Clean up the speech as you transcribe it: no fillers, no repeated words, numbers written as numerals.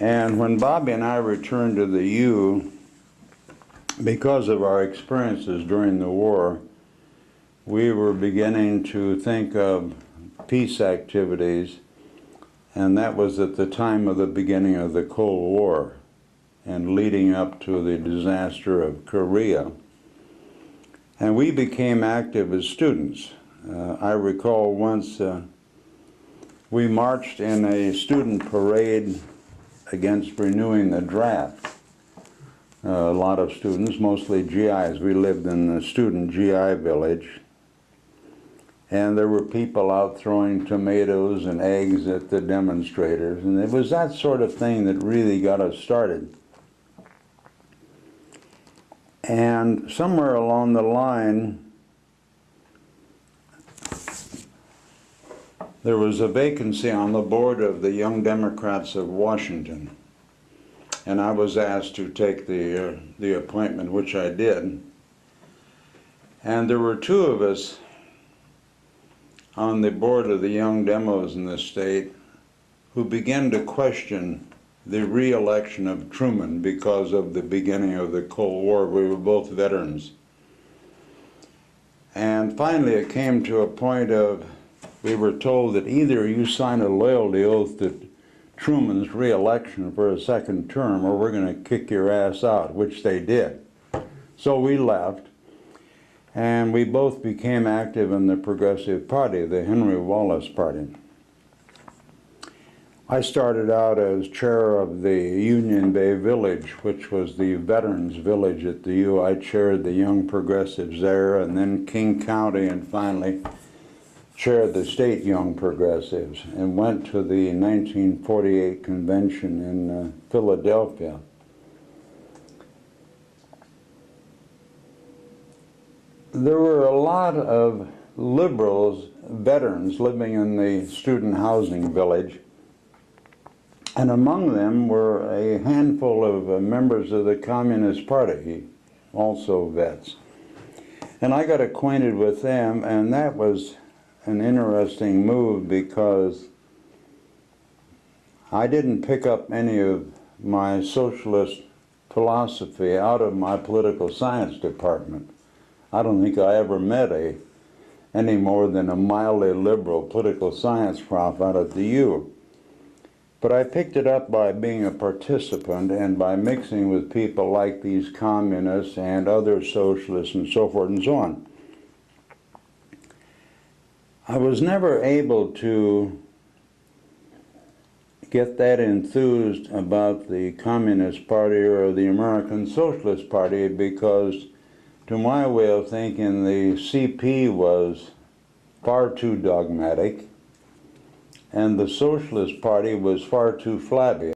And when Bobby and I returned to the U, because of our experiences during the war, we were beginning to think of peace activities, and that was at the time of the beginning of the Cold War and leading up to the disaster of Korea. And we became active as students. I recall once we marched in a student parade against renewing the draft. A lot of students, mostly GIs. We lived in the student GI village. And there were people out throwing tomatoes and eggs at the demonstrators. And it was that sort of thing that really got us started. And somewhere along the line, there was a vacancy on the board of the Young Democrats of Washington. And I was asked to take the appointment, which I did. And there were two of us on the board of the Young Demos in the state who began to question the re-election of Truman because of the beginning of the Cold War. We were both veterans. And finally it came to a point of, we were told that either you sign a loyalty oath to Truman's re-election for a second term or we're going to kick your ass out, which they did. So we left. And we both became active in the Progressive Party, the Henry Wallace Party. I started out as chair of the Union Bay Village, which was the veterans village at the U. I chaired the Young Progressives there, and then King County, and finally chaired the state Young Progressives, and went to the 1948 convention in Philadelphia. There were a lot of liberals, veterans, living in the student housing village, and among them were a handful of members of the Communist Party, also vets. And I got acquainted with them, and that was an interesting move because I didn't pick up any of my socialist philosophy out of my political science department. I don't think I ever met any more than a mildly liberal political science prof out at the U. But I picked it up by being a participant and by mixing with people like these communists and other socialists and so forth and so on. I was never able to get that enthused about the Communist Party or the American Socialist Party because, to my way of thinking, the CP was far too dogmatic and the Socialist Party was far too flabby.